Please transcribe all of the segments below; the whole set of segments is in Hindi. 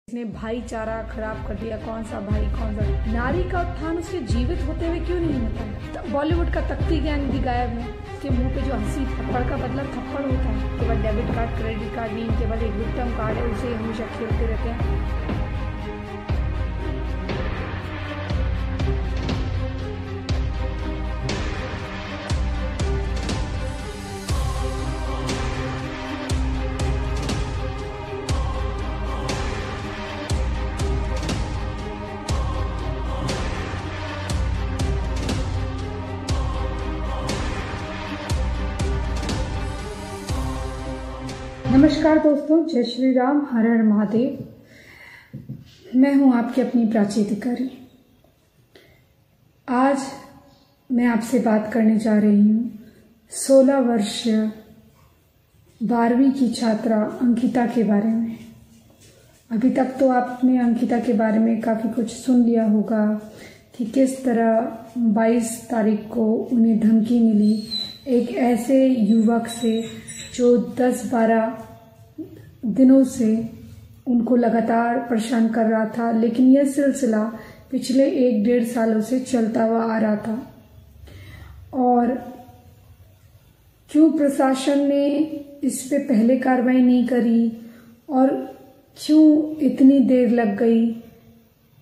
इसने भाईचारा खराब कर दिया। कौन सा भाई कौन सा? नारी का उत्थान उसके जीवित होते हुए क्यों नहीं होता है? बॉलीवुड का तख्ती गैंग भी गायब है। उसके मुंह पे जो हंसी थप्पड़ का बदला थप्पड़ होता है। उसके बाद डेबिट कार्ड क्रेडिट कार्ड भी, इनके बाद एक विक्टिम कार्ड है, उसे हमेशा खेलते रहते हैं। नमस्कार दोस्तों, जय श्री राम, हर हर महादेव। मैं हूं आपकी अपनी प्राची अधिकारी। आज मैं आपसे बात करने जा रही हूं 16 वर्षीय 12वीं की छात्रा अंकिता के बारे में। अभी तक तो आपने अंकिता के बारे में काफ़ी कुछ सुन लिया होगा कि किस तरह 22 तारीख को उन्हें धमकी मिली एक ऐसे युवक से जो 10-12 दिनों से उनको लगातार परेशान कर रहा था। लेकिन यह सिलसिला पिछले 1-1.5 सालों से चलता हुआ आ रहा था। और क्यों प्रशासन ने इस पे पहले कार्रवाई नहीं करी और क्यों इतनी देर लग गई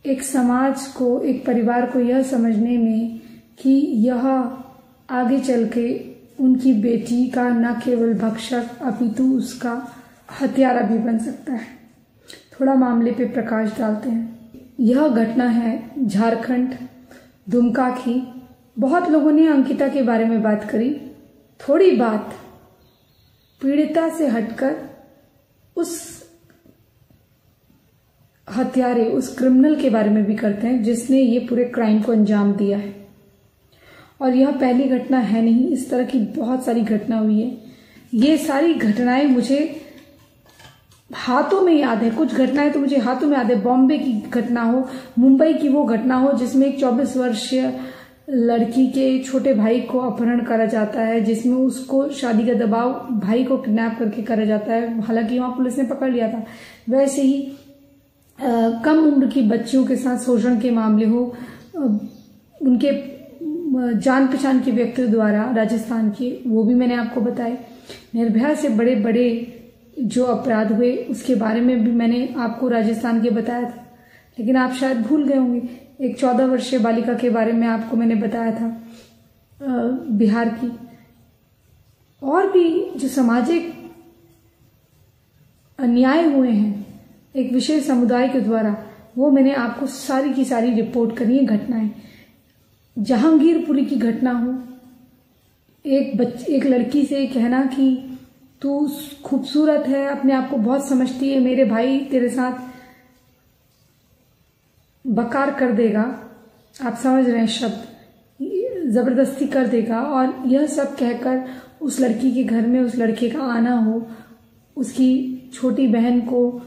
एक समाज को, एक परिवार को यह समझने में कि यह आगे चल के उनकी बेटी का न केवल भक्षक अपितु उसका हत्यारा भी बन सकता है। थोड़ा मामले पे प्रकाश डालते हैं। यह घटना है झारखंड दुमका की। बहुत लोगों ने अंकिता के बारे में बात करी। थोड़ी बात पीड़िता से हटकर उस हत्यारे, उस क्रिमिनल के बारे में भी करते हैं जिसने ये पूरे क्राइम को अंजाम दिया है। और यह पहली घटना है नहीं, इस तरह की बहुत सारी घटना हुई है। ये सारी घटनाएं मुझे हाथों में याद है। कुछ घटनाएं तो मुझे हाथों में याद है। बॉम्बे की घटना हो, मुंबई की वो घटना हो जिसमें एक 24 वर्षीय लड़की के छोटे भाई को अपहरण करा जाता है, जिसमें उसको शादी का दबाव, भाई को किडनैप करके करा जाता है। हालांकि वहां पुलिस ने पकड़ लिया था। वैसे ही कम उम्र की बच्चियों के साथ शोषण के मामले हो, उनके जान पहचान के व्यक्तियों द्वारा राजस्थान के, वो भी मैंने आपको बताए। निर्भया से बड़े बड़े जो अपराध हुए उसके बारे में भी मैंने आपको राजस्थान के बताया था। लेकिन आप शायद भूल गए होंगे, एक 14 वर्षीय बालिका के बारे में आपको मैंने बताया था बिहार की। और भी जो सामाजिक अन्याय हुए हैं एक विशेष समुदाय के द्वारा, वो मैंने आपको सारी की सारी रिपोर्ट करी है घटनाएं। जहांगीरपुरी की घटना हो, एक लड़की से कहना कि तू खूबसूरत है, अपने आप को बहुत समझती है, मेरे भाई तेरे साथ बकार कर देगा, आप समझ रहे हैं शब्द, जबरदस्ती कर देगा। और यह सब कहकर उस लड़की के घर में उस लड़के का आना हो, उसकी छोटी बहन को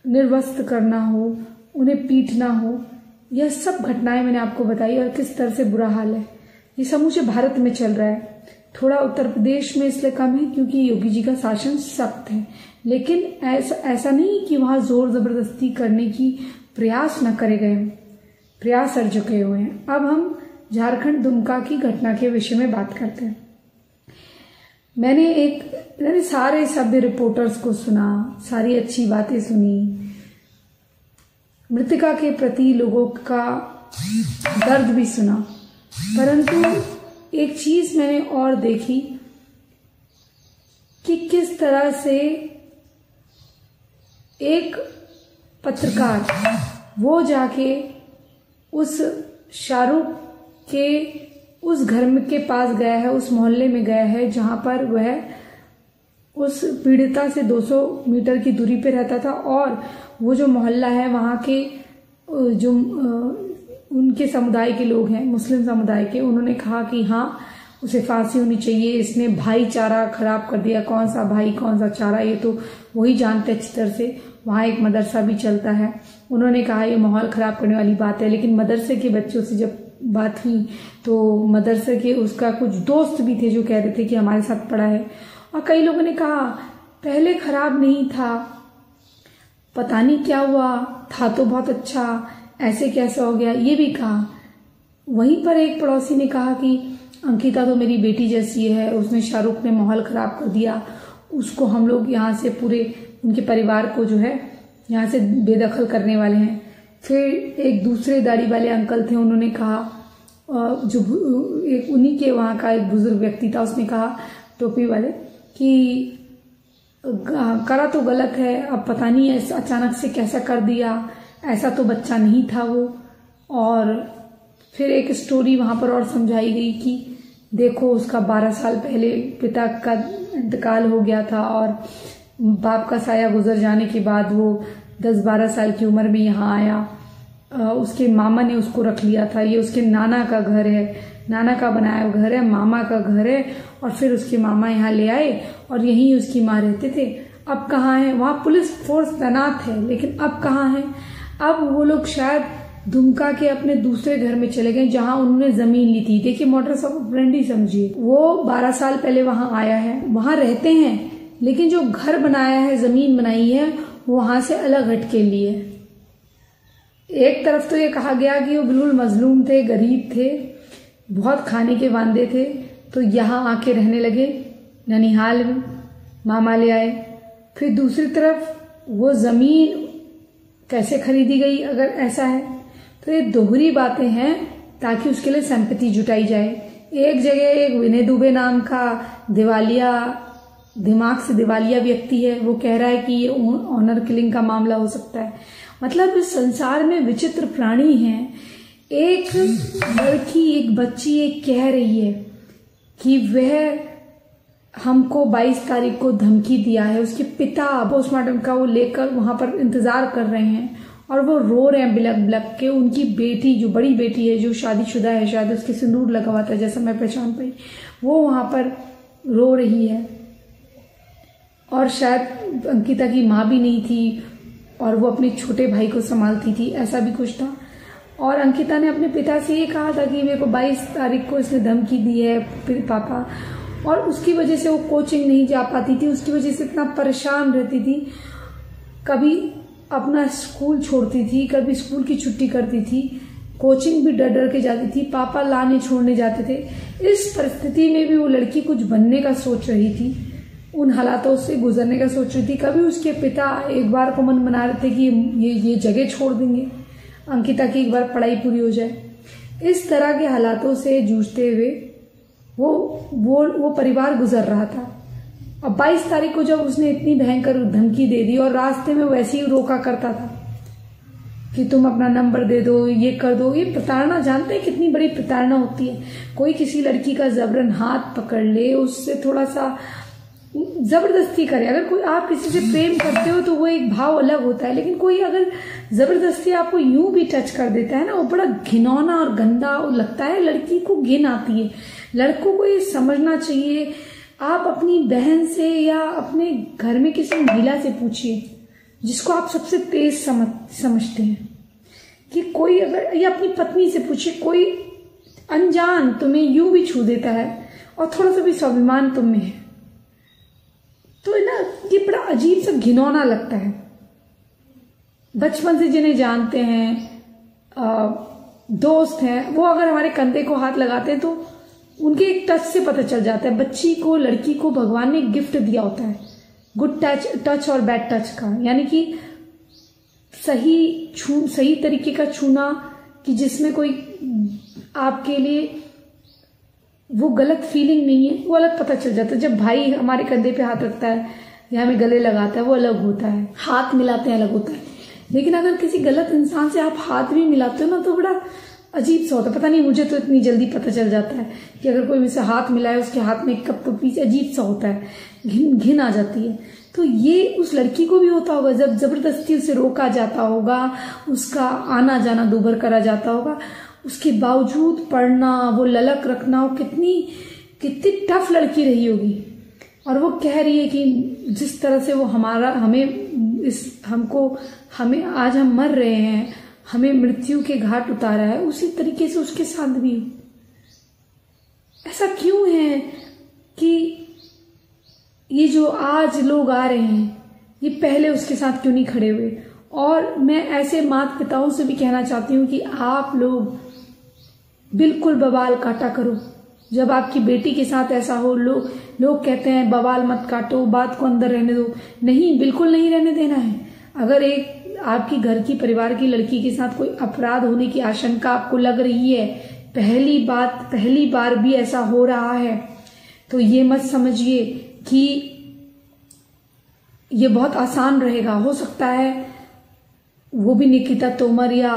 निर्वस्त्र करना हो, उन्हें पीटना हो, यह सब घटनाएं मैंने आपको बताई। और किस तरह से बुरा हाल है, ये समूचे भारत में चल रहा है। थोड़ा उत्तर प्रदेश में इसलिए कम है क्योंकि योगी जी का शासन सख्त है। लेकिन ऐसा नहीं कि वहां जोर जबरदस्ती करने की प्रयास न करे गए, प्रयास कर चुके हुए हैं। अब हम झारखंड दुमका की घटना के विषय में बात करते हैं। मैंने सारे सभ्य रिपोर्टर्स को सुना, सारी अच्छी बातें सुनी, मृतका के प्रति लोगों का दर्द भी सुना। परंतु एक चीज मैंने और देखी कि किस तरह से एक पत्रकार वो जाके उस शाहरुख के उस घर में के पास गया है, उस मोहल्ले में गया है जहां पर वह उस पीड़िता से 200 मीटर की दूरी पे रहता था। और वो जो मोहल्ला है वहां के जो उनके समुदाय के लोग हैं, मुस्लिम समुदाय के, उन्होंने कहा कि हाँ उसे फांसी होनी चाहिए, इसने भाईचारा खराब कर दिया। कौन सा भाई कौन सा चारा, ये तो वही जानते अच्छी तरह से। वहां एक मदरसा भी चलता है। उन्होंने कहा ये माहौल खराब करने वाली बात है। लेकिन मदरसे के बच्चों से जब बात हुई तो मदरसे के उसका कुछ दोस्त भी थे जो कह रहे थे कि हमारे साथ पढ़ा है। और कई लोगों ने कहा पहले खराब नहीं था, पता नहीं क्या हुआ, था तो बहुत अच्छा, ऐसे कैसे हो गया, ये भी कहा। वहीं पर एक पड़ोसी ने कहा कि अंकिता तो मेरी बेटी जैसी है, उसने शाहरुख ने माहौल खराब कर दिया, उसको हम लोग यहाँ से पूरे उनके परिवार को जो है यहाँ से बेदखल करने वाले हैं। फिर एक दूसरे दाढ़ी वाले अंकल थे, उन्होंने कहा, जो एक उन्हीं के वहाँ का एक बुजुर्ग व्यक्ति था, उसने कहा टोपी वाले कि करा तो गलत है, अब पता नहीं ऐसा अचानक से कैसा कर दिया, ऐसा तो बच्चा नहीं था वो। और फिर एक स्टोरी वहाँ पर और समझाई गई कि देखो उसका 12 साल पहले पिता का इंतकाल हो गया था और बाप का साया गुजर जाने के बाद वो 10-12 साल की उम्र में यहाँ आया। उसके मामा ने उसको रख लिया था, ये उसके नाना का घर है, नाना का बनाया घर है, मामा का घर है। और फिर उसके मामा यहाँ ले आए और यहीं उसकी माँ रहते थे। अब कहाँ है, वहाँ पुलिस फोर्स तैनात है, लेकिन अब कहाँ है। अब वो लोग शायद दुमका के अपने दूसरे घर में चले गए जहां उन्होंने जमीन ली थी। देखिए मोटर्स ऑफ ऑपरेंडी समझिए, वो 12 साल पहले वहां आया है, वहां रहते हैं, लेकिन जो घर बनाया है, जमीन बनाई है, वो वहां से अलग हटके लिए। एक तरफ तो ये कहा गया कि वो बिल्कुल मजलूम थे, गरीब थे, बहुत खाने के वांदे थे, तो यहाँ आके रहने लगे ननिहाल में, मामा ले आए। फिर दूसरी तरफ वो जमीन कैसे खरीदी गई, अगर ऐसा है तो ये दोहरी बातें हैं ताकि उसके लिए सिंपैथी जुटाई जाए। एक जगह एक विनय दुबे नाम का दिमाग से दिवालिया व्यक्ति है, वो कह रहा है कि ये ऑनर किलिंग का मामला हो सकता है। मतलब इस संसार में विचित्र प्राणी हैं। एक लड़की, एक बच्ची ये कह रही है कि वह हमको 22 तारीख को धमकी दिया है। उसके पिता पोस्टमार्टम का वो लेकर वहां पर इंतजार कर रहे हैं और वो रो रहे हैं बिलक बिलक के। उनकी बेटी, जो बड़ी बेटी है, जो शादीशुदा है, शायद उसके सिंदूर लगा हुआ था जैसा मैं पहचान पाई, वो वहां पर रो रही है। और शायद अंकिता की माँ भी नहीं थी और वो अपने छोटे भाई को संभालती थी, ऐसा भी कुछ था। और अंकिता ने अपने पिता से ये कहा था कि मेरे को 22 तारीख को इसने धमकी दी है पापा, और उसकी वजह से वो कोचिंग नहीं जा पाती थी, उसकी वजह से इतना परेशान रहती थी। कभी अपना स्कूल छोड़ती थी, कभी स्कूल की छुट्टी करती थी, कोचिंग भी डर डर के जाती थी, पापा लाने छोड़ने जाते थे। इस परिस्थिति में भी वो लड़की कुछ बनने का सोच रही थी, उन हालातों से गुजरने का सोच रही थी। कभी उसके पिता एक बार को मन बना रहे थे कि ये जगह छोड़ देंगे, अंकिता की एक बार पढ़ाई पूरी हो जाए। इस तरह के हालातों से जूझते हुए वो परिवार गुजर रहा था। अब 22 तारीख को जब उसने इतनी भयंकर धमकी दे दी और रास्ते में वैसे ही रोका करता था कि तुम अपना नंबर दे दो, ये कर दो, ये प्रताड़ना, जानते हैं कितनी बड़ी प्रताड़ना होती है। कोई किसी लड़की का जबरन हाथ पकड़ ले, उससे थोड़ा सा जबरदस्ती करे। अगर कोई आप किसी से प्रेम करते हो तो वो एक भाव अलग होता है, लेकिन कोई अगर जबरदस्ती आपको यूं भी टच कर देता है ना, वो बड़ा घिनौना और गंदा लगता है। लड़की को घिन आती है। लड़कों को ये समझना चाहिए। आप अपनी बहन से या अपने घर में किसी महिला से पूछिए जिसको आप सबसे तेज समझते हैं, कि कोई अगर, या अपनी पत्नी से पूछिए, कोई अनजान तुम्हें यूं भी छू देता है और थोड़ा सा भी स्वाभिमान तुम में है, तो ना ये बड़ा अजीब सा घिनौना लगता है। बचपन से जिन्हें जानते हैं, दोस्त हैं, वो अगर हमारे कंधे को हाथ लगाते हैं तो उनके एक टच से पता चल जाता है। बच्ची को, लड़की को भगवान ने गिफ्ट दिया होता है, गुड टच और बैड टच का, यानी कि सही तरीके का छूना, कि जिसमें कोई आपके लिए वो गलत फीलिंग नहीं है, वो अलग पता चल जाता है। जब भाई हमारे कंधे पे हाथ रखता है या हमें गले लगाता है, वो अलग होता है, हाथ मिलाते हैं अलग होता है। लेकिन अगर किसी गलत इंसान से आप हाथ भी मिलाते हो ना, तो बड़ा अजीब सा होता है। पता नहीं, मुझे तो इतनी जल्दी पता चल जाता है कि अगर कोई मुझसे हाथ मिलाए, उसके हाथ में एक कप, तो पीछे अजीब सा होता है, घिन आ जाती है। तो ये उस लड़की को भी होता होगा, जब जबरदस्ती उसे रोका जाता होगा, उसका आना जाना दूभर करा जाता होगा, उसके बावजूद पढ़ना, वो ललक रखना, वो कितनी टफ लड़की रही होगी। और वो कह रही है कि जिस तरह से वो हमें आज हम मर रहे हैं, हमें मृत्यु के घाट उतारा है, उसी तरीके से उसके साथ भी। ऐसा क्यों है कि ये जो आज लोग आ रहे हैं, ये पहले उसके साथ क्यों नहीं खड़े हुए। और मैं ऐसे माता पिताओं से भी कहना चाहती हूँ कि आप लोग बिल्कुल बवाल काटा करो। जब आपकी बेटी के साथ ऐसा हो, लोग कहते हैं बवाल मत काटो, बात को अंदर रहने दो। नहीं, बिल्कुल नहीं रहने देना है। अगर एक आपकी घर की परिवार की लड़की के साथ कोई अपराध होने की आशंका आपको लग रही है, पहली बार भी ऐसा हो रहा है, तो ये मत समझिए कि ये बहुत आसान रहेगा। हो सकता है वो भी निकिता तोमर या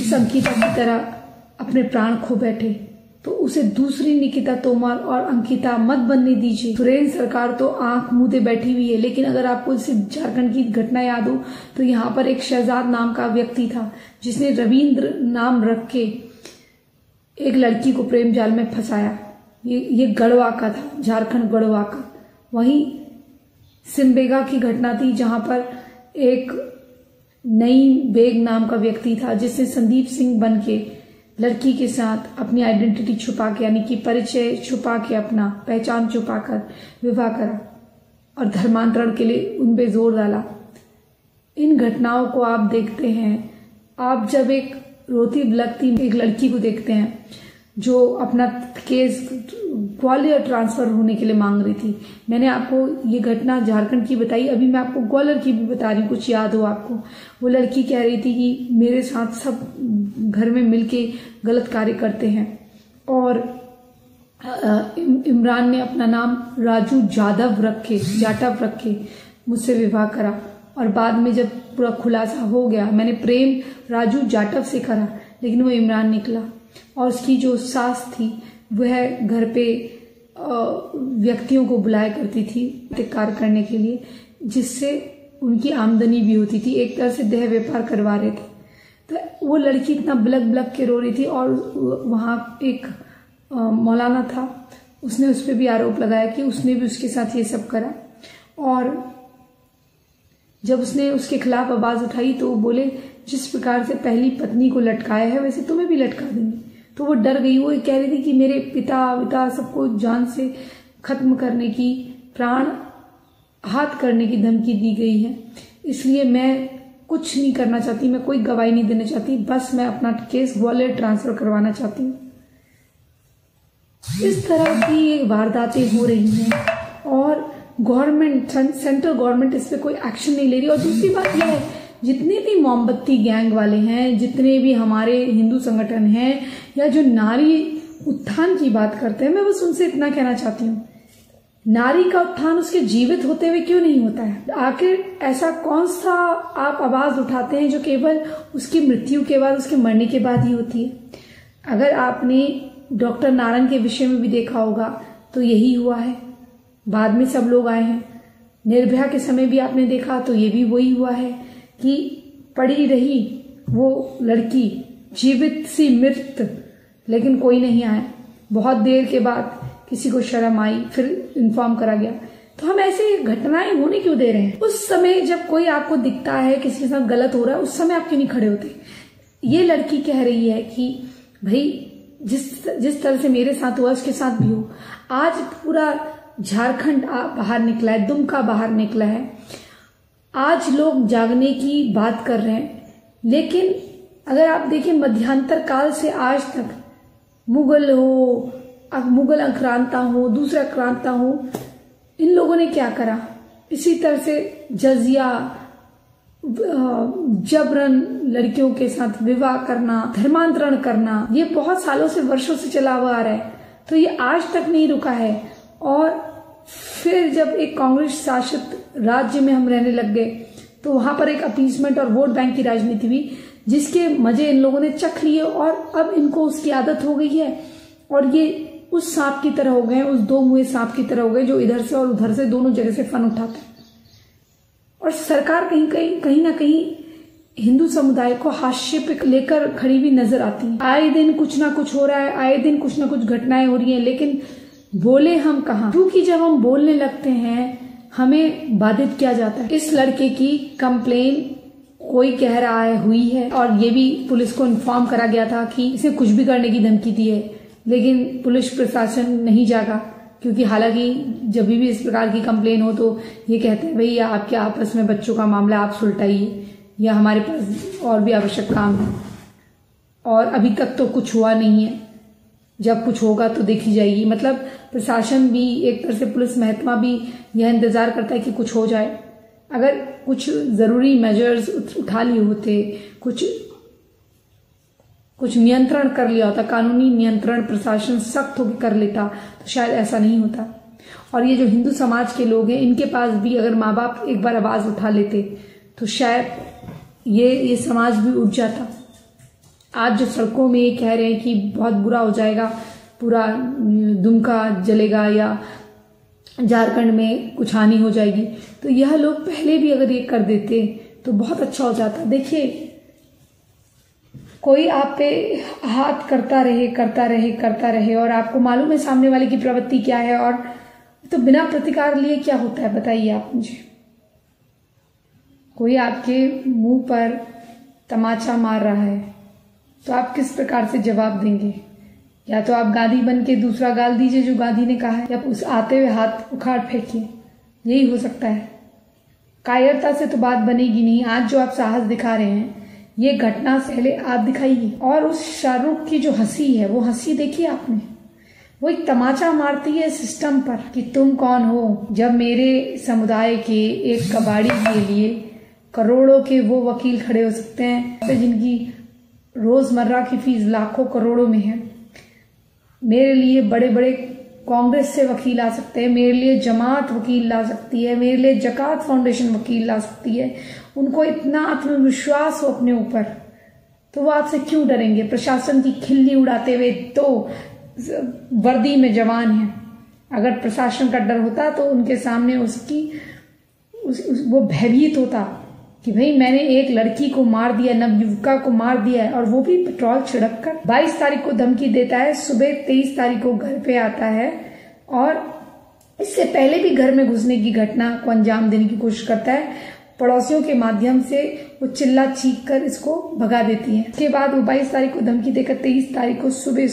इस अंकिता की तरह अपने प्राण खो बैठे, तो उसे दूसरी निकिता तोमर और अंकिता मत बनने दीजिए। सुरेंद्र सरकार तो आंख मूंदे बैठी हुई है, लेकिन अगर आपको इसे झारखंड की घटना याद हो तो यहाँ पर एक शहजाद नाम का व्यक्ति था जिसने रविंद्र नाम रख के एक लड़की को प्रेम जाल में फंसाया। ये गढ़वा का था, झारखंड गढ़वा का। वहीं सिमडेगा की घटना थी जहां पर एक नई बेग नाम का व्यक्ति था जिसने संदीप सिंह बन के लड़की के साथ अपनी आइडेंटिटी छुपा के, यानी कि परिचय छुपा के, अपना पहचान छुपा कर विवाह करा और धर्मांतरण के लिए उन पे जोर डाला। इन घटनाओं को आप देखते हैं, आप जब एक रोती बिलखती एक लड़की को देखते हैं जो अपना केस ग्वालियर ट्रांसफर होने के लिए मांग रही थी। मैंने आपको ये घटना झारखंड की बताई, अभी मैं आपको ग्वालियर की भी बता रही हूँ, कुछ याद हो आपको। वो लड़की कह रही थी कि मेरे साथ सब घर में मिलके गलत कार्य करते हैं और इमरान ने अपना नाम राजू जाटव रख के मुझसे विवाह करा। और बाद में जब पूरा खुलासा हो गया, मैंने प्रेम राजू जाटव से करा, लेकिन वो इमरान निकला। और उसकी जो सास थी वह घर पे व्यक्तियों को बुलाया करती थी कार्य करने के लिए, जिससे उनकी आमदनी भी होती थी। एक तरह से देह व्यापार करवा रहे थे। तो वो लड़की इतना बिलख के रो रही थी और वहां एक मौलाना था, उसने उस पर भी आरोप लगाया कि उसने भी उसके साथ ये सब करा। और जब उसने उसके खिलाफ आवाज उठाई तो वो बोले जिस प्रकार से पहली पत्नी को लटकाया है वैसे तुम्हें भी लटका देंगे। तो वो डर गई। वो कह रही थी कि मेरे पिता सबको जान से खत्म करने की, प्राण हाथ करने की धमकी दी गई है, इसलिए मैं कुछ नहीं करना चाहती, मैं कोई गवाही नहीं देना चाहती, बस मैं अपना केस ग्वालियर ट्रांसफर करवाना चाहती हूँ। इस तरह की ये वारदातें हो रही हैं और गवर्नमेंट, सेंट्रल गवर्नमेंट इस पे कोई एक्शन नहीं ले रही। और दूसरी बात यह है, जितने भी मोमबत्ती गैंग वाले हैं, जितने भी हमारे हिंदू संगठन हैं या जो नारी उत्थान की बात करते हैं, मैं बस उनसे इतना कहना चाहती हूँ, नारी का उत्थान उसके जीवित होते हुए क्यों नहीं होता है? आखिर ऐसा कौन सा आप आवाज उठाते हैं जो केवल उसकी मृत्यु के बाद, उसके मरने के बाद ही होती है? अगर आपने डॉक्टर नारायण के विषय में भी देखा होगा तो यही हुआ है, बाद में सब लोग आए हैं। निर्भया के समय भी आपने देखा तो ये भी वही हुआ है कि पड़ी रही वो लड़की जीवित सी मृत, लेकिन कोई नहीं आया। बहुत देर के बाद किसी को शर्म आई, फिर इन्फॉर्म करा गया। तो हम ऐसे घटनाएं होने क्यों दे रहे हैं? उस समय जब कोई आपको दिखता है किसी के साथ गलत हो रहा है, उस समय आप क्यों नहीं खड़े होते? ये लड़की कह रही है कि भाई जिस तरह से मेरे साथ हुआ उसके साथ भी हो। आज पूरा झारखंड बाहर निकला है, दुमका बाहर निकला है। आज लोग जागने की बात कर रहे हैं, लेकिन अगर आप देखें मध्यांतर काल से आज तक मुगल हो, मुगल आक्रांता हो, दूसरा आक्रांता हो, इन लोगों ने क्या करा? इसी तरह से जजिया, जबरन लड़कियों के साथ विवाह करना, धर्मांतरण करना, ये बहुत सालों से, वर्षों से चला हुआ आ रहा है। तो ये आज तक नहीं रुका है। और फिर जब एक कांग्रेस शासित राज्य में हम रहने लग गए तो वहां पर एक अपीसमेंट और वोट बैंक की राजनीति हुई, जिसके मजे इन लोगों ने चख लिए और अब इनको उसकी आदत हो गई है। और ये उस सांप की तरह हो गए, उस दो मुंहे सांप की तरह हो गए जो इधर से और उधर से दोनों जगह से फन उठाते हैं। और सरकार कहीं ना कहीं हिंदू समुदाय को हाशिए पे लेकर खड़ी हुई नजर आती है। आए दिन कुछ ना कुछ हो रहा है, आए दिन कुछ ना कुछ घटनाएं हो रही हैं, लेकिन बोले हम कहाँ? क्योंकि जब हम बोलने लगते हैं हमें बाधित किया जाता है। इस लड़के की कंप्लेन कोई कह रहा है हुई है और ये भी पुलिस को इन्फॉर्म करा गया था कि इसे कुछ भी करने की धमकी दी है, लेकिन पुलिस प्रशासन नहीं जागा। क्योंकि हालांकि जब भी इस प्रकार की कंप्लेन हो तो ये कहते हैं भाई आपके आपस में बच्चों का मामला आप सुलटाइए, या हमारे पास और भी आवश्यक काम है। और अभी तक तो कुछ हुआ नहीं है, जब कुछ होगा तो देखी जाएगी। मतलब प्रशासन भी एक तरह से, पुलिस महकमा भी यह इंतजार करता है कि कुछ हो जाए। अगर कुछ जरूरी मेजर्स उठा लिए होते, कुछ नियंत्रण कर लिया होता, कानूनी नियंत्रण प्रशासन सख्त होकर कर लेता, तो शायद ऐसा नहीं होता। और ये जो हिंदू समाज के लोग हैं, इनके पास भी अगर माँ बाप एक बार आवाज उठा लेते तो शायद ये समाज भी उठ जाता। आज जो सड़कों में ये कह रहे हैं कि बहुत बुरा हो जाएगा, पूरा दुमका जलेगा या झारखंड में कुछ हानि हो जाएगी, तो यह लोग पहले भी अगर ये कर देते तो बहुत अच्छा हो जाता। देखिए, कोई आप पे हाथ करता रहे और आपको मालूम है सामने वाले की प्रवृत्ति क्या है, और तो बिना प्रतिकार लिए क्या होता है बताइए आप मुझे। कोई आपके मुंह पर तमाचा मार रहा है तो आप किस प्रकार से जवाब देंगे? या तो आप गांधी बन के दूसरा गाल दीजिए जो गांधी ने कहा है, या उस आते हुए हाथ उखाड़ फेंकिए, यही हो सकता है। कायरता से तो बात बनेगी नहीं। आज जो आप साहस दिखा रहे हैं, ये घटना से पहले आप दिखाइए। और उस शाहरुख की जो हंसी है, वो हंसी देखी आपने? वो एक तमाचा मारती है सिस्टम पर कि तुम कौन हो, जब मेरे समुदाय के एक कबाड़ी के लिए करोड़ों के वो वकील खड़े हो सकते हैं जिनकी रोजमर्रा की फीस लाखों करोड़ों में है। मेरे लिए बड़े बड़े कांग्रेस से वकील आ सकते हैं, मेरे लिए जमात वकील ला सकती है, मेरे लिए जकात फाउंडेशन वकील ला सकती है। उनको इतना आत्मविश्वास हो अपने ऊपर, तो वो आपसे क्यों डरेंगे? प्रशासन की खिल्ली उड़ाते हुए तो वर्दी में जवान है। अगर प्रशासन का डर होता तो उनके सामने वो भयभीत होता कि भाई मैंने एक लड़की को मार दिया, नवयुवका को मार दिया है, और वो भी पेट्रोल छिड़क कर। 22 तारीख को धमकी देता है, सुबह 23 तारीख को घर पे आता है, और इससे पहले भी घर में घुसने की घटना को अंजाम देने की कोशिश करता है। पड़ोसियों के माध्यम से वो चिल्ला चीख कर इसको भगा देती है। उसके बाद वो 22 तारीख को धमकी देकर 23 तारीख को सुबह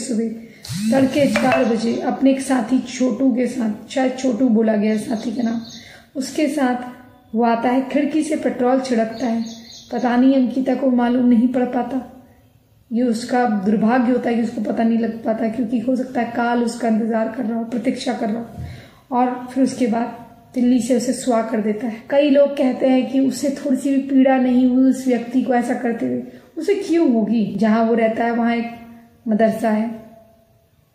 तड़के 4 बजे अपने एक साथी छोटू के साथ, शायद छोटू बोला गया साथी का नाम, उसके साथ वो आता है, खिड़की से पेट्रोल छिड़कता है। पता नहीं अंकिता को मालूम नहीं पड़ पाता। ये उसका दुर्भाग्य होता है कि उसको पता नहीं लग पाता, क्योंकि हो सकता है काल उसका इंतजार कर रहा हो, प्रतीक्षा कर रहा हो, और फिर उसके बाद दिल्ली से उसे सुआ कर देता है। कई लोग कहते हैं कि उससे थोड़ी सी भी पीड़ा नहीं हुई उस व्यक्ति को ऐसा करते हुए। उसे क्यों होगी? जहां वो रहता है वहां एक मदरसा है,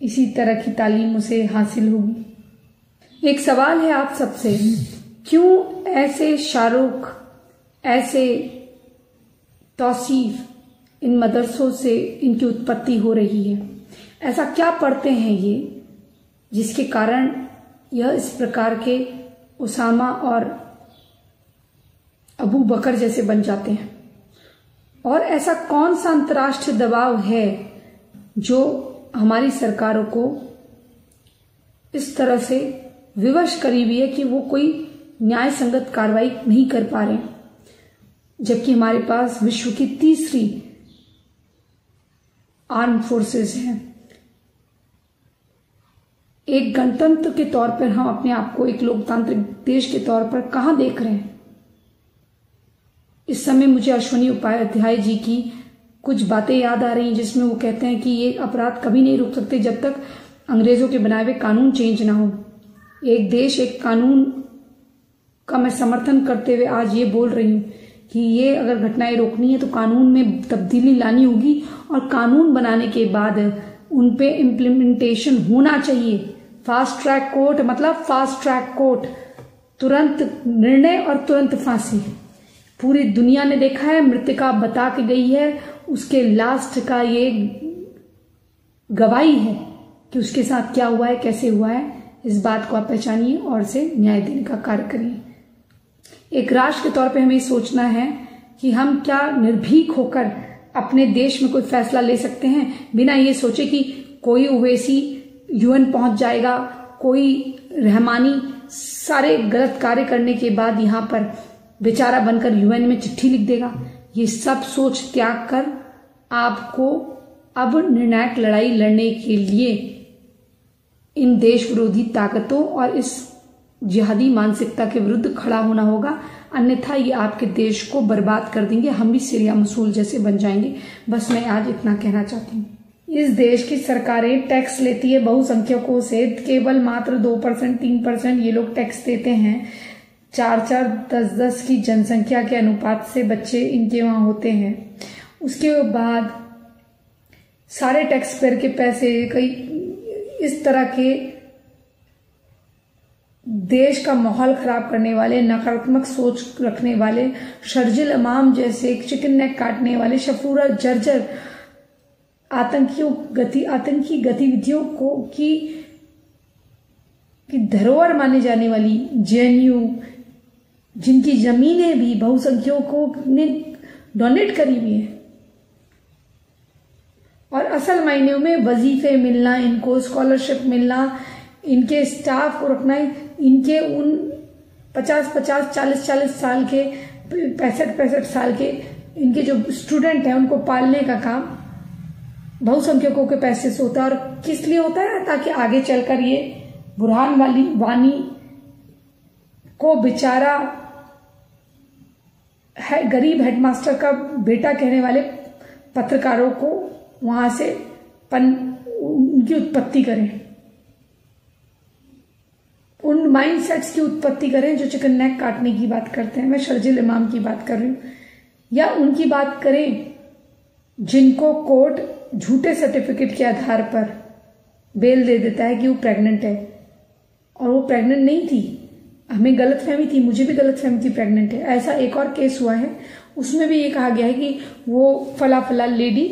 इसी तरह की तालीम उसे हासिल होगी। एक सवाल है आप सबसे, क्यों ऐसे शाहरुख, ऐसे तौसीफ इन मदरसों से इनकी उत्पत्ति हो रही है? ऐसा क्या पढ़ते हैं ये जिसके कारण यह इस प्रकार के उसामा और अबू बकर जैसे बन जाते हैं? और ऐसा कौन सा अंतर्राष्ट्रीय दबाव है जो हमारी सरकारों को इस तरह से विवश करी हुई है कि वो कोई न्याय संगत कार्रवाई नहीं कर पा रहे, जबकि हमारे पास विश्व की तीसरी आर्म फोर्सेस हैं। एक गणतंत्र के तौर पर हम अपने आप को एक लोकतांत्रिक देश के तौर पर कहां देख रहे हैं? इस समय मुझे अश्विनी उपाध्याय जी की कुछ बातें याद आ रही हैं, जिसमें वो कहते हैं कि ये अपराध कभी नहीं रुक सकते जब तक अंग्रेजों के बनाए हुए कानून चेंज ना हो। एक देश, एक कानून का मैं समर्थन करते हुए आज ये बोल रही हूं कि ये अगर घटनाएं रोकनी है तो कानून में तब्दीली लानी होगी, और कानून बनाने के बाद उन पे इम्प्लीमेंटेशन होना चाहिए। फास्ट ट्रैक कोर्ट मतलब फास्ट ट्रैक कोर्ट, तुरंत निर्णय और तुरंत फांसी। पूरी दुनिया ने देखा है, मृतिका बता के गई है, उसके लास्ट का ये गवाही है कि उसके साथ क्या हुआ है, कैसे हुआ है। इस बात को आप पहचानिए और इसे न्याय देने का कार्य करिए। एक राष्ट्र के तौर पे हमें सोचना है कि हम क्या निर्भीक होकर अपने देश में कोई फैसला ले सकते हैं बिना ये सोचे कि कोई ओवैसी यूएन पहुंच जाएगा, कोई रहमानी सारे गलत कार्य करने के बाद यहां पर बेचारा बनकर यूएन में चिट्ठी लिख देगा। ये सब सोच त्याग कर आपको अब निर्णायक लड़ाई लड़ने के लिए इन देश विरोधी ताकतों और इस जिहादी मानसिकता के विरुद्ध खड़ा होना होगा, अन्यथा ये आपके देश को बर्बाद कर देंगे, हम भी सीरिया मसूल जैसे बन जाएंगे। बस मैं आज इतना कहना चाहती हूँ। इस देश की सरकारें टैक्स लेती है बहुसंख्यकों से, केवल मात्र 2% 3% ये लोग टैक्स देते हैं। 4-4 10-10 की जनसंख्या के अनुपात से बच्चे इनके वहां होते हैं। उसके बाद सारे टैक्स पेयर के पैसे कई इस तरह के देश का माहौल खराब करने वाले, नकारात्मक सोच रखने वाले, शर्जिल इमाम जैसे चिकन नेक काटने वाले, शफूरा जर्जर आतंकी गतिविधियों को की धरोहर माने जाने वाली जेएनयू, जिनकी जमीनें भी बहुसंख्यकों ने डोनेट करी हुई है, और असल मायने में वजीफे मिलना, इनको स्कॉलरशिप मिलना, इनके स्टाफ को रखना, इनके उन 50-50 40-40 साल के 65-65 साल के इनके जो स्टूडेंट हैं उनको पालने का काम बहुसंख्यकों के पैसे से होता है। और किस लिए होता है? ताकि आगे चलकर ये बुरहान वानी को बेचारा गरीब हेडमास्टर का बेटा कहने वाले पत्रकारों को वहां से उनकी उत्पत्ति करें, उन माइंडसेट्स की उत्पत्ति करें जो चिकन नेक काटने की बात करते हैं। मैं शर्जिल इमाम की बात कर रही हूं। या उनकी बात करें जिनको कोर्ट झूठे सर्टिफिकेट के आधार पर बेल दे देता है कि वो प्रेग्नेंट है, और वो प्रेग्नेंट नहीं थी, हमें गलतफहमी थी, मुझे भी गलतफहमी थी प्रेग्नेंट है। ऐसा एक और केस हुआ है, उसमें भी ये कहा गया है कि वो फला लेडी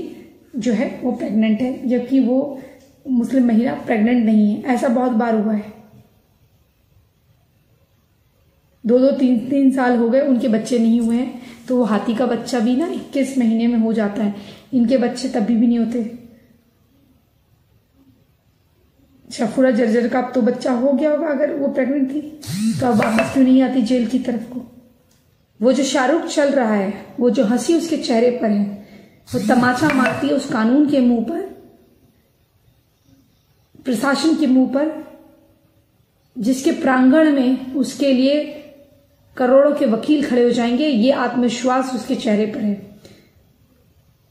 जो है वो प्रेग्नेंट है, जबकि वो मुस्लिम महिला प्रेग्नेंट नहीं है। ऐसा बहुत बार हुआ है। 2-2 3-3 साल हो गए, उनके बच्चे नहीं हुए हैं। तो वो हाथी का बच्चा भी ना 21 महीने में हो जाता है, इनके बच्चे तभी भी नहीं होते। शफूरा जर्जर का अब तो बच्चा हो गया होगा, अगर वो प्रेग्नेंट थी तो अब वापस क्यों नहीं आती जेल की तरफ को। वो जो शाहरुख चल रहा है, वो जो हंसी उसके चेहरे पर है, वो तमाचा मारती है उस कानून के मुंह पर, प्रशासन के मुंह पर, जिसके प्रांगण में उसके लिए करोड़ों के वकील खड़े हो जाएंगे। ये आत्मविश्वास उसके चेहरे पर है।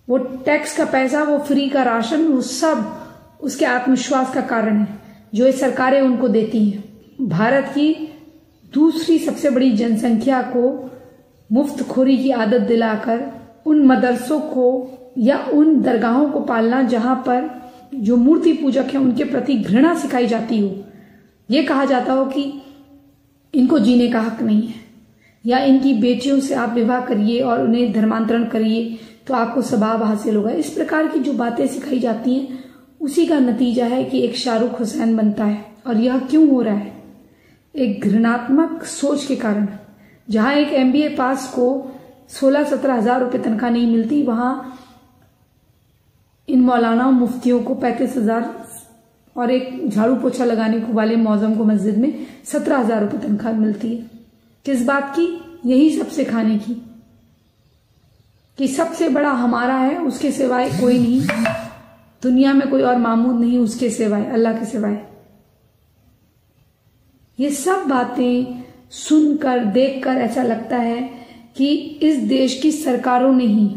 वो टैक्स का पैसा, वो फ्री का राशन, वो सब उसके आत्मविश्वास का कारण है जो ये सरकारें उनको देती हैं। भारत की दूसरी सबसे बड़ी जनसंख्या को मुफ्तखोरी की आदत दिलाकर उन मदरसों को या उन दरगाहों को पालना जहां पर जो मूर्ति पूजक हैं उनके प्रति घृणा सिखाई जाती हो, ये कहा जाता हो कि इनको जीने का हक नहीं है, या इनकी बेटियों से आप विवाह करिए और उन्हें धर्मांतरण करिए तो आपको सवाब हासिल होगा। इस प्रकार की जो बातें सिखाई जाती हैं उसी का नतीजा है कि एक शाहरुख हुसैन बनता है। और यह क्यों हो रहा है? एक घृणात्मक सोच के कारण। जहां एक MBA पास को 16-17 हजार रुपये तनख्वाह नहीं मिलती, वहां इन मौलाना मुफ्तियों को 35 हजार और एक झाड़ू पोछा लगाने को वाले मौजम को मस्जिद में 17 हजार रुपये तनख्वाह मिलती है। किस बात की? यही सब सिखाने की कि सबसे बड़ा हमारा है, उसके सिवाय कोई नहीं, दुनिया में कोई और मामूद नहीं उसके सिवाय, अल्लाह के सिवाय। ये सब बातें सुनकर देखकर ऐसा लगता है कि इस देश की सरकारों ने ही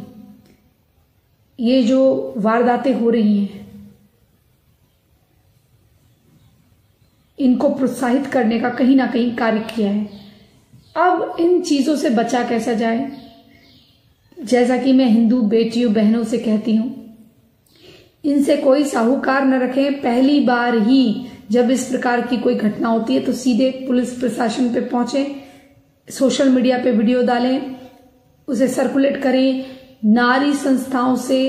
ये जो वारदातें हो रही हैं इनको प्रोत्साहित करने का कहीं ना कहीं कार्य किया है। अब इन चीजों से बचा कैसा जाए? जैसा कि मैं हिंदू बेटियों बहनों से कहती हूं, इनसे कोई साहूकार न रखें। पहली बार ही जब इस प्रकार की कोई घटना होती है तो सीधे पुलिस प्रशासन पे पहुंचे, सोशल मीडिया पे वीडियो डालें, उसे सर्कुलेट करें, नारी संस्थाओं से,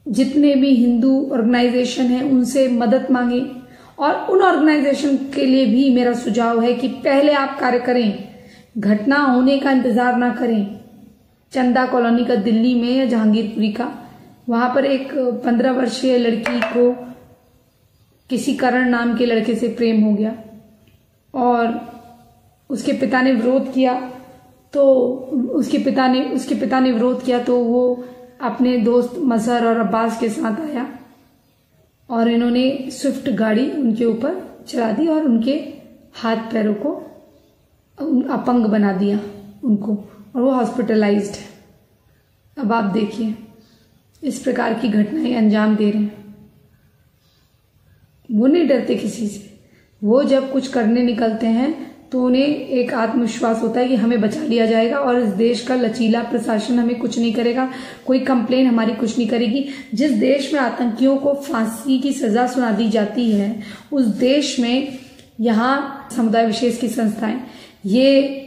जितने भी हिंदू ऑर्गेनाइजेशन हैं उनसे मदद मांगे। और उन ऑर्गेनाइजेशन के लिए भी मेरा सुझाव है कि पहले आप कार्य करें, घटना होने का इंतजार ना करें। चंदा कॉलोनी का दिल्ली में या जहांगीरपुरी का, वहां पर एक 15 वर्षीय लड़की को किसी करण नाम के लड़के से प्रेम हो गया और उसके पिता ने विरोध किया, तो उसके पिता ने विरोध किया तो वो अपने दोस्त मजहर और अब्बास के साथ आया और इन्होंने स्विफ्ट गाड़ी उनके ऊपर चला दी और उनके हाथ पैरों को अपंग बना दिया उनको, और वो हॉस्पिटलाइज्ड है। अब आप देखिए इस प्रकार की घटनाएं अंजाम दे रहे हैं। वो नहीं डरते किसी से। वो जब कुछ करने निकलते हैं तो उन्हें एक आत्मविश्वास होता है कि हमें बचा लिया जाएगा और इस देश का लचीला प्रशासन हमें कुछ नहीं करेगा, कोई कंप्लेन हमारी कुछ नहीं करेगी। जिस देश में आतंकियों को फांसी की सजा सुना दी जाती है उस देश में यहाँ समुदाय विशेष की संस्थाएं ये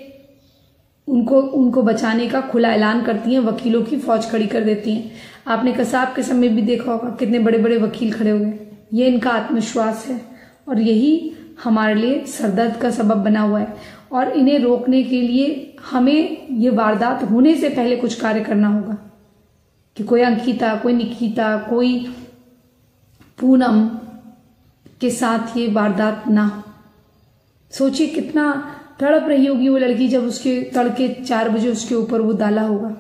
उनको बचाने का खुला ऐलान करती हैं, वकीलों की फौज खड़ी कर देती हैं। आपने कसाब के समय भी देखा होगा कितने बड़े बड़े वकील खड़े हुए। ये इनका आत्मविश्वास है और यही हमारे लिए सरदर्द का सबब बना हुआ है। और इन्हें रोकने के लिए हमें ये वारदात होने से पहले कुछ कार्य करना होगा कि कोई अंकिता, कोई निकिता, कोई पूनम के साथ ये वारदात ना हो। सोचिए कितना तड़प रही होगी वो लड़की जब उसके तड़के 4 बजे उसके ऊपर वो डाला होगा।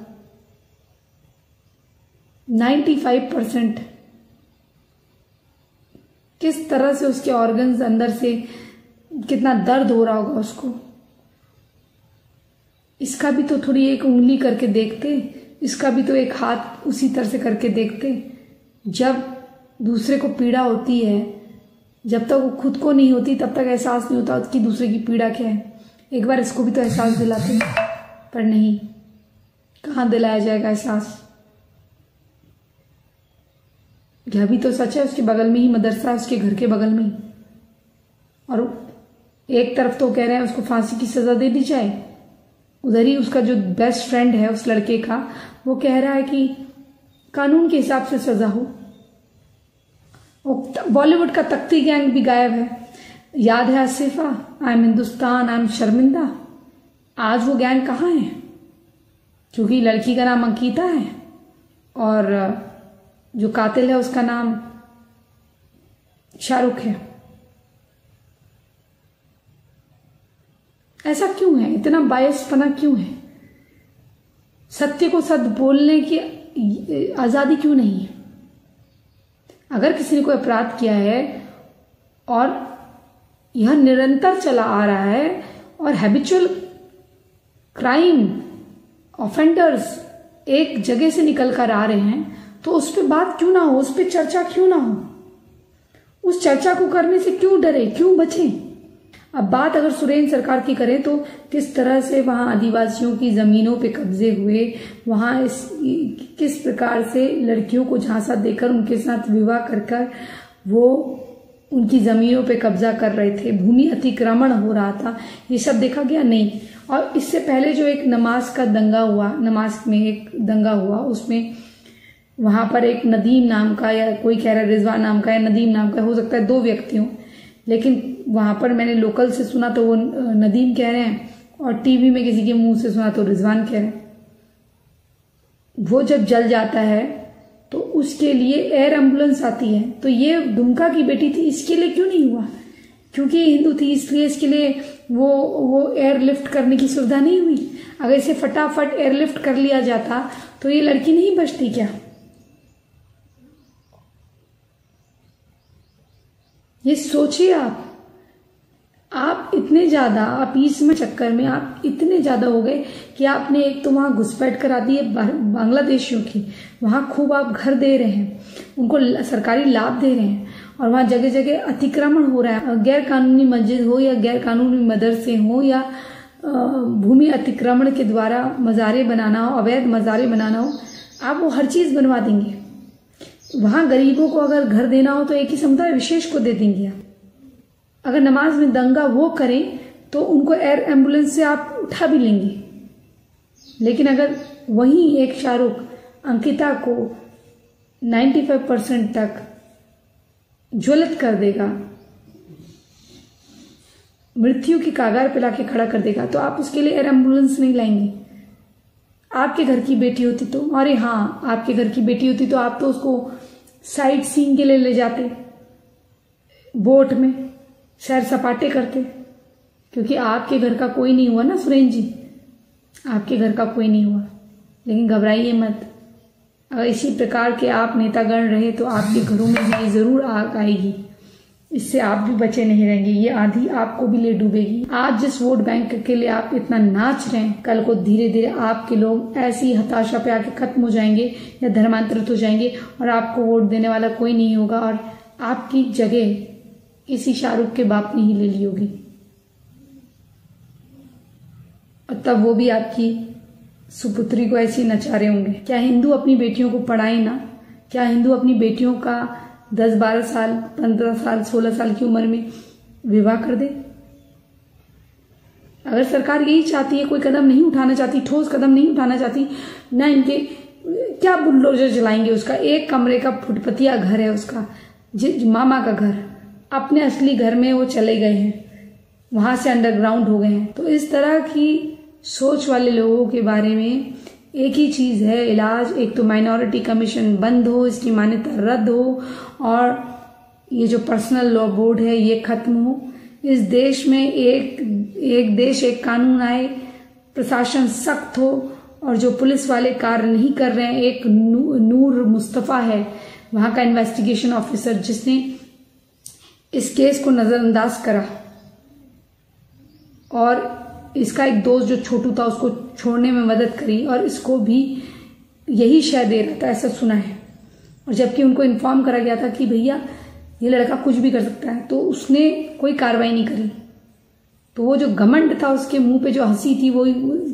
95% किस तरह से उसके ऑर्गन्स अंदर से कितना दर्द हो रहा होगा उसको। इसका भी तो थोड़ी एक उंगली करके देखते, इसका भी तो एक हाथ उसी तरह से करके देखते। जब दूसरे को पीड़ा होती है, जब तक वो खुद को नहीं होती तब तक एहसास नहीं होता कि दूसरे की पीड़ा क्या है। एक बार इसको भी तो एहसास दिलाते, पर नहीं, कहाँ दिलाया जाएगा एहसास। यह भी तो सच है, उसके बगल में ही मदरसा है, उसके घर के बगल में ही। और एक तरफ तो कह रहे हैं उसको फांसी की सजा दे दी जाए, उधर ही उसका जो बेस्ट फ्रेंड है उस लड़के का वो कह रहा है कि कानून के हिसाब से सजा हो। बॉलीवुड का तख्ती गैंग भी गायब है। याद है Asifa, I am Hindustan, I am शर्मिंदा। आज वो गैंग कहाँ है? क्योंकि लड़की का नाम अंकिता है और जो कातिल है उसका नाम शाहरुख है। ऐसा क्यों है? इतना बायसपना क्यों है? सत्य को सत्य बोलने की आजादी क्यों नहीं है? अगर किसी ने कोई अपराध किया है और यह निरंतर चला आ रहा है और हैबिचुअल क्राइम ऑफेंडर्स एक जगह से निकल कर आ रहे हैं, तो उस पर बात क्यों ना हो, उस पर चर्चा क्यों ना हो? उस चर्चा को करने से क्यों डरे, क्यों बचें? अब बात अगर सुरेंद्र सरकार की करें तो किस तरह से वहां आदिवासियों की जमीनों पे कब्जे हुए, वहां किस प्रकार से लड़कियों को झांसा देकर उनके साथ विवाह कर वो उनकी जमीनों पे कब्जा कर रहे थे, भूमि अतिक्रमण हो रहा था, ये सब देखा गया नहीं। और इससे पहले जो एक नमाज का दंगा हुआ, नमाज में एक दंगा हुआ, उसमें वहां पर एक नदीम नाम का, या कोई कह रहा है रिजवान नाम का या नदीम नाम का, हो सकता है 2 व्यक्ति हों, लेकिन वहां पर मैंने लोकल से सुना तो वो नदीम कह रहे हैं और टीवी में किसी के मुंह से सुना तो रिजवान कह रहे हैं। वो जब जल जाता है तो उसके लिए एयर एम्बुलेंस आती है। तो ये दुमका की बेटी थी, इसके लिए क्यों नहीं हुआ? क्योंकि ये हिंदू थी इसलिए इसके लिए वो एयरलिफ्ट करने की सुविधा नहीं हुई। अगर इसे फटाफट एयरलिफ्ट कर लिया जाता तो ये लड़की नहीं बचती क्या? ये सोचिए आप इतने ज्यादा, आप इसमें चक्कर में आप इतने ज्यादा हो गए कि आपने एक तो वहां घुसपैठ करा दी है बांग्लादेशियों की, वहां खूब आप घर दे रहे हैं, उनको सरकारी लाभ दे रहे हैं, और वहां जगह जगह अतिक्रमण हो रहा है। गैर कानूनी मस्जिद हो या गैर कानूनी मदरसे हो या भूमि अतिक्रमण के द्वारा मज़ारे बनाना हो, अवैध मज़ारे बनाना हो, आप वो हर चीज बनवा देंगे। वहां गरीबों को अगर घर देना हो तो एक ही समुदाय विशेष को दे देंगे आप। अगर नमाज में दंगा वो करें तो उनको एयर एम्बुलेंस से आप उठा भी लेंगे। लेकिन अगर वहीं एक शाहरुख अंकिता को 95% तक ज्वलित कर देगा, मृत्यु की कागार पे लाके खड़ा कर देगा, तो आप उसके लिए एयर एम्बुलेंस नहीं लाएंगे। आपके घर की बेटी होती तो, अरे हाँ, आपके घर की बेटी होती तो आप तो उसको साइट सीइंग के लिए ले जाते, बोट में सैर सपाटे करते। क्योंकि आपके घर का कोई नहीं हुआ ना सुरेंद्र जी, आपके घर का कोई नहीं हुआ। लेकिन घबराइए मत, अगर इसी प्रकार के आप नेतागण रहे तो आपके घरों में ये जरूर आग आएगी। इससे आप भी बचे नहीं रहेंगे, ये आंधी आपको भी ले डूबेगी। आज जिस वोट बैंक के लिए आप इतना नाच रहे हैं, कल को धीरे धीरे आपके लोग ऐसी हताशा पे आके खत्म हो जाएंगे या धर्मांतरित हो जाएंगे और आपको वोट देने वाला कोई नहीं होगा और आपकी जगह इसी शाहरुख के बाप ने ही ले ली होगी और तब वो भी आपकी सुपुत्री को ऐसे नचा रहे होंगे। क्या हिंदू अपनी बेटियों को पढ़ाए ना? क्या हिंदू अपनी बेटियों का 10-12 साल, 15 साल, 16 साल की उम्र में विवाह कर दे? अगर सरकार यही चाहती है, कोई कदम नहीं उठाना चाहती, ठोस कदम नहीं उठाना चाहती ना, इनके क्या बुलडोजर चलाएंगे? उसका एक कमरे का फुटपतिया घर है, उसका मामा का घर, अपने असली घर में वो चले गए हैं, वहां से अंडरग्राउंड हो गए हैं। तो इस तरह की सोच वाले लोगों के बारे में एक ही चीज है इलाज, एक तो माइनॉरिटी कमीशन बंद हो, इसकी मान्यता रद्द हो और ये जो पर्सनल लॉ बोर्ड है ये खत्म हो। इस देश में एक देश एक कानून आए, प्रशासन सख्त हो और जो पुलिस वाले कार्य नहीं कर रहे हैं, एक नूर मुस्तफा है वहां का इन्वेस्टिगेशन ऑफिसर जिसने इस केस को नजरअंदाज करा और इसका एक दोस्त जो छोटू था उसको छोड़ने में मदद करी और इसको भी यही शय दे रहा था, ऐसा सुना है। और जबकि उनको इन्फॉर्म करा गया था कि भैया ये लड़का कुछ भी कर सकता है, तो उसने कोई कार्रवाई नहीं करी। तो वो जो घमंड था उसके मुंह पे, जो हंसी थी, वो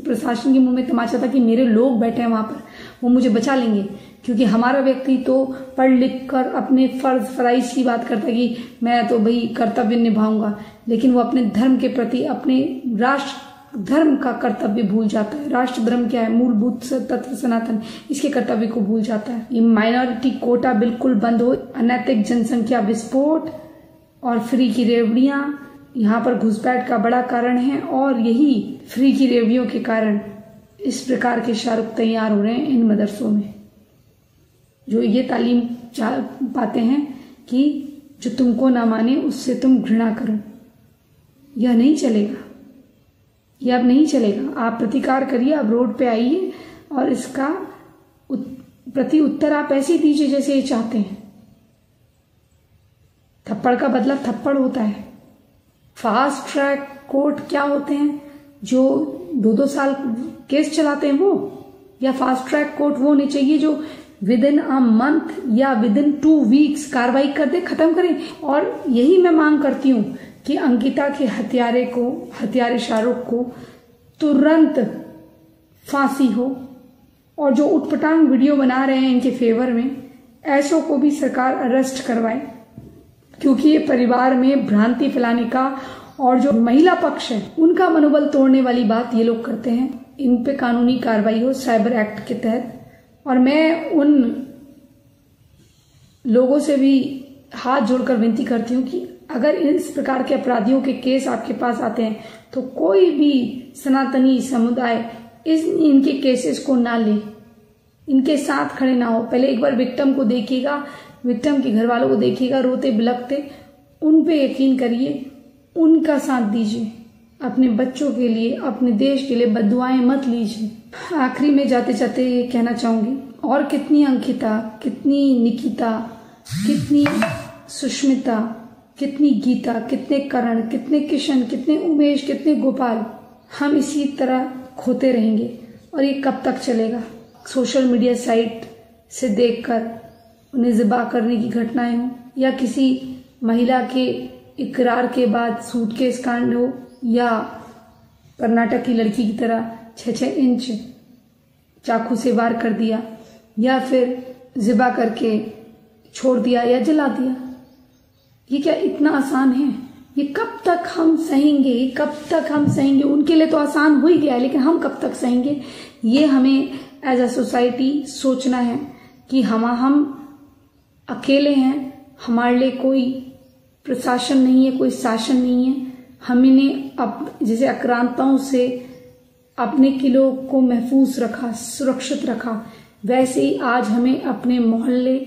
प्रशासन के मुंह में तमाचा था कि मेरे लोग बैठे हैं वहां पर, वो मुझे बचा लेंगे, क्योंकि हमारा व्यक्ति तो पढ़ लिख कर अपने फर्ज फराइज की बात करता है कि मैं तो भाई कर्तव्य निभाऊंगा, लेकिन वो अपने धर्म के प्रति, अपने राष्ट्र धर्म का कर्तव्य भूल जाता है। राष्ट्र धर्म क्या है? मूलभूत तत्व सनातन, इसके कर्तव्य को भूल जाता है। ये माइनॉरिटी कोटा बिल्कुल बंद हो, अनैतिक जनसंख्या विस्फोट और फ्री की रेवड़ियां यहाँ पर घुसपैठ का बड़ा कारण है और यही फ्री की रेवड़ियों के कारण इस प्रकार के शाहरुख तैयार हो रहे हैं इन मदरसों में, जो ये तालीम पाते हैं कि जो तुमको ना माने उससे तुम घृणा करो। यह नहीं चलेगा, यह अब नहीं चलेगा। आप प्रतिकार करिए, आप रोड पे आइए और इसका प्रति उत्तर आप ऐसे दीजिए जैसे ये चाहते हैं। थप्पड़ का बदला थप्पड़ होता है। फास्ट ट्रैक कोर्ट क्या होते हैं? जो 2-2 साल केस चलाते हैं वो, या फास्ट ट्रैक कोर्ट वो होने चाहिए जो विद इन अ मंथ या विद इन 2 वीक्स कार्रवाई कर दे, खत्म करें। और यही मैं मांग करती हूं कि अंकिता के हत्यारे शाहरुख को तुरंत फांसी हो और जो उटपटांग वीडियो बना रहे हैं इनके फेवर में, ऐसों को भी सरकार अरेस्ट करवाए, क्योंकि ये परिवार में भ्रांति फैलाने का और जो महिला पक्ष है उनका मनोबल तोड़ने वाली बात ये लोग करते हैं। इन पे कानूनी कार्रवाई हो साइबर एक्ट के तहत। और मैं उन लोगों से भी हाथ जोड़कर विनती करती हूँ कि अगर इस प्रकार के अपराधियों के केस आपके पास आते हैं तो कोई भी सनातनी समुदाय इनके केसेस को ना ले, इनके साथ खड़े ना हो। पहले एक बार विक्टिम को देखिएगा, विक्टिम के घर वालों को देखिएगा रोते बिलखते, उन पे यकीन करिए, उनका साथ दीजिए। अपने बच्चों के लिए, अपने देश के लिए बद्दुआएं मत लीजिए। आखिरी में जाते जाते ये कहना चाहूंगी, और कितनी अंकिता, कितनी निकिता, कितनी सुष्मिता, कितनी गीता, कितने करण, कितने किशन, कितने उमेश, कितने गोपाल, हम इसी तरह खोते रहेंगे। और ये कब तक चलेगा? सोशल मीडिया साइट से देखकर उन्हें ज़िबा करने की घटनाएं हो, या किसी महिला के इकरार के बाद सूटकेस कांड हो, या कर्नाटक की लड़की की तरह 6-6 इंच चाकू से वार कर दिया, या फिर ज़िबा करके छोड़ दिया या जला दिया। ये क्या इतना आसान है? ये कब तक हम सहेंगे? कब तक हम सहेंगे? उनके लिए तो आसान हो ही गया है, लेकिन हम कब तक सहेंगे? ये हमें एज अ सोसाइटी सोचना है कि हम अकेले हैं, हमारे लिए कोई प्रशासन नहीं है, कोई शासन नहीं है। हमने जैसे आक्रांताओं से अपने किलों को महफूज रखा, सुरक्षित रखा, वैसे ही आज हमें अपने मोहल्ले,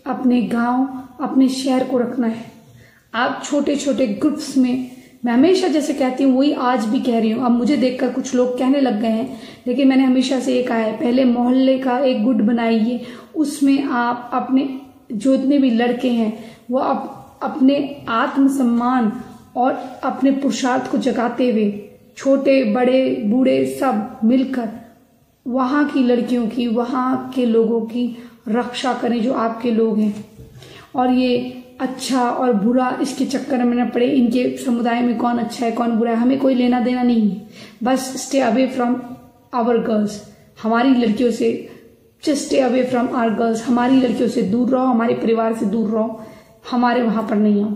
अपने गांव, अपने शहर को रखना है। आप छोटे छोटे ग्रुप्स में मैं हमेशा जैसे कहती हूँ वही आज भी कह रही हूँ। अब मुझे देखकर कुछ लोग कहने लग गए हैं, लेकिन मैंने हमेशा से ये कहा है, पहले मोहल्ले का एक गुट बनाइए, उसमें आप अपने जो इतने भी लड़के हैं वो अपने आत्मसम्मान और अपने पुरुषार्थ को जगाते हुए छोटे बड़े बूढ़े सब मिलकर वहाँ की लड़कियों की, वहाँ के लोगों की रक्षा करें जो आपके लोग हैं। और ये अच्छा और बुरा इसके चक्कर में न पड़े, इनके समुदाय में कौन अच्छा है कौन बुरा है, हमें कोई लेना देना नहीं है। बस stay away from our girls, हमारी लड़कियों से just stay away from our girls, हमारी लड़कियों से दूर रहो, हमारे परिवार से दूर रहो, हमारे वहां पर नहीं आओ,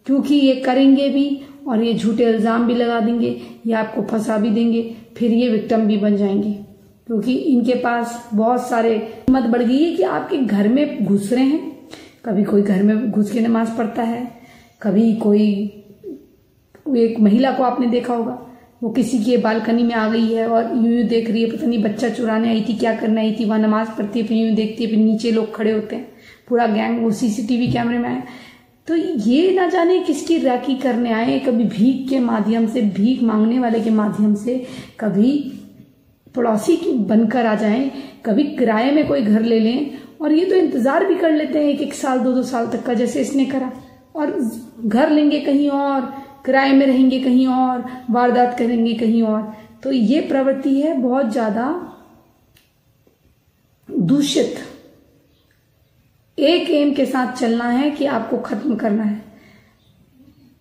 क्योंकि ये करेंगे भी और ये झूठे इल्जाम भी लगा देंगे, ये आपको फंसा भी देंगे, फिर ये विक्टिम भी बन जाएंगे, क्योंकि इनके पास बहुत सारे हिम्मत बढ़ गई है कि आपके घर में घुस रहे हैं। कभी कोई घर में घुस के नमाज पढ़ता है, कभी कोई एक महिला को आपने देखा होगा वो किसी के बालकनी में आ गई है और यूं यूं देख रही है, पता नहीं बच्चा चुराने आई थी क्या करने आई थी, वहां नमाज पढ़ती है, फिर यूं देखती है, फिर नीचे लोग खड़े होते हैं, पूरा गैंग वो सीसीटीवी कैमरे में आया। तो ये ना जाने किसकी रैकी करने आए, कभी भीख के माध्यम से, भीख मांगने वाले के माध्यम से, कभी पड़ोसी बनकर आ जाएं, कभी किराए में कोई घर ले लें, और ये तो इंतजार भी कर लेते हैं 1-1 साल 2-2 साल तक का, जैसे इसने करा, और घर लेंगे कहीं और, किराए में रहेंगे कहीं और, वारदात करेंगे कहीं और। तो ये प्रवृत्ति है बहुत ज्यादा दूषित। एक एम के साथ चलना है कि आपको खत्म करना है।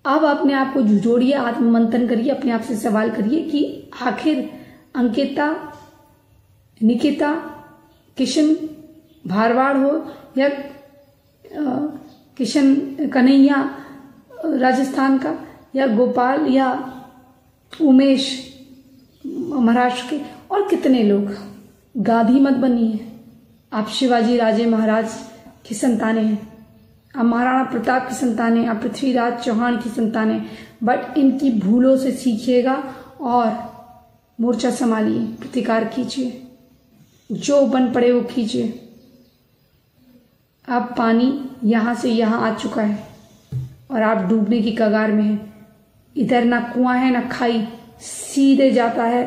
अब अपने आप को झुझोड़िए, आत्ममंथन करिए, अपने आप से सवाल करिए कि आखिर अंकिता, निकिता, किशन भारवाड़ हो या किशन कन्हैया राजस्थान का, या गोपाल या उमेश महाराष्ट्र के, और कितने लोग, गाधी मत बनिए। आप शिवाजी राजे महाराज की संतानें हैं, आप महाराणा प्रताप की संतानें, आप पृथ्वीराज चौहान की संतानें, बट इनकी भूलों से सीखिएगा और मोर्चा संभालिए, प्रतिकार कीजिए, जो बन पड़े वो कीजिए। अब पानी यहां से यहां आ चुका है और आप डूबने की कगार में हैं। इधर ना कुआं है ना खाई, सीधे जाता है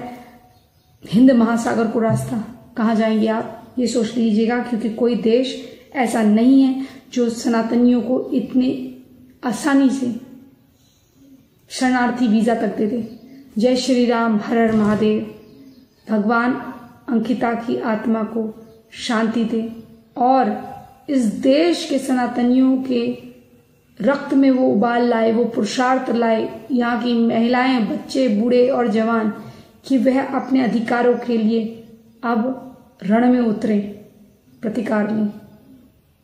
हिंद महासागर को रास्ता। कहाँ जाएंगे आप, ये सोच लीजिएगा, क्योंकि कोई देश ऐसा नहीं है जो सनातनियों को इतने आसानी से शरणार्थी वीजा तक दे दे। जय श्री राम, हर हर महादेव। भगवान अंकिता की आत्मा को शांति दे और इस देश के सनातनियों के रक्त में वो उबाल लाए, वो पुरुषार्थ लाए, यहाँ की महिलाएं, बच्चे, बूढ़े और जवान, कि वह अपने अधिकारों के लिए अब रण में उतरे, प्रतिकार लें।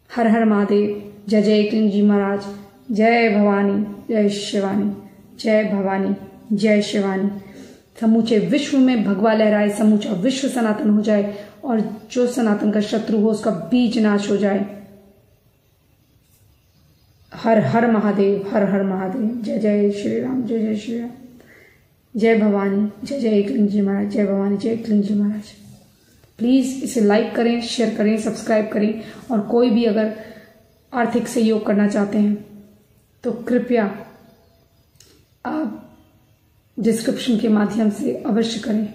हर हर महादेव। जय जय एकलिंग जी महाराज। जय भवानी, जय शिवानी, जय भवानी, जय शिवानी। समूचे विश्व में भगवा लहराए, समूचा विश्व सनातन हो जाए और जो सनातन का शत्रु हो उसका बीज नाश हो जाए। हर हर महादेव, हर हर महादेव। जय जय श्री राम, जय जय श्री राम। जय भवानी, जय जय एकलिंग जी महाराज। जय भवानी, जय एकलिंग जी महाराज। प्लीज इसे लाइक करें, शेयर करें, सब्सक्राइब करें, और कोई भी अगर आर्थिक सहयोग करना चाहते हैं तो कृपया आप डिस्क्रिप्शन के माध्यम से अवश्य करें।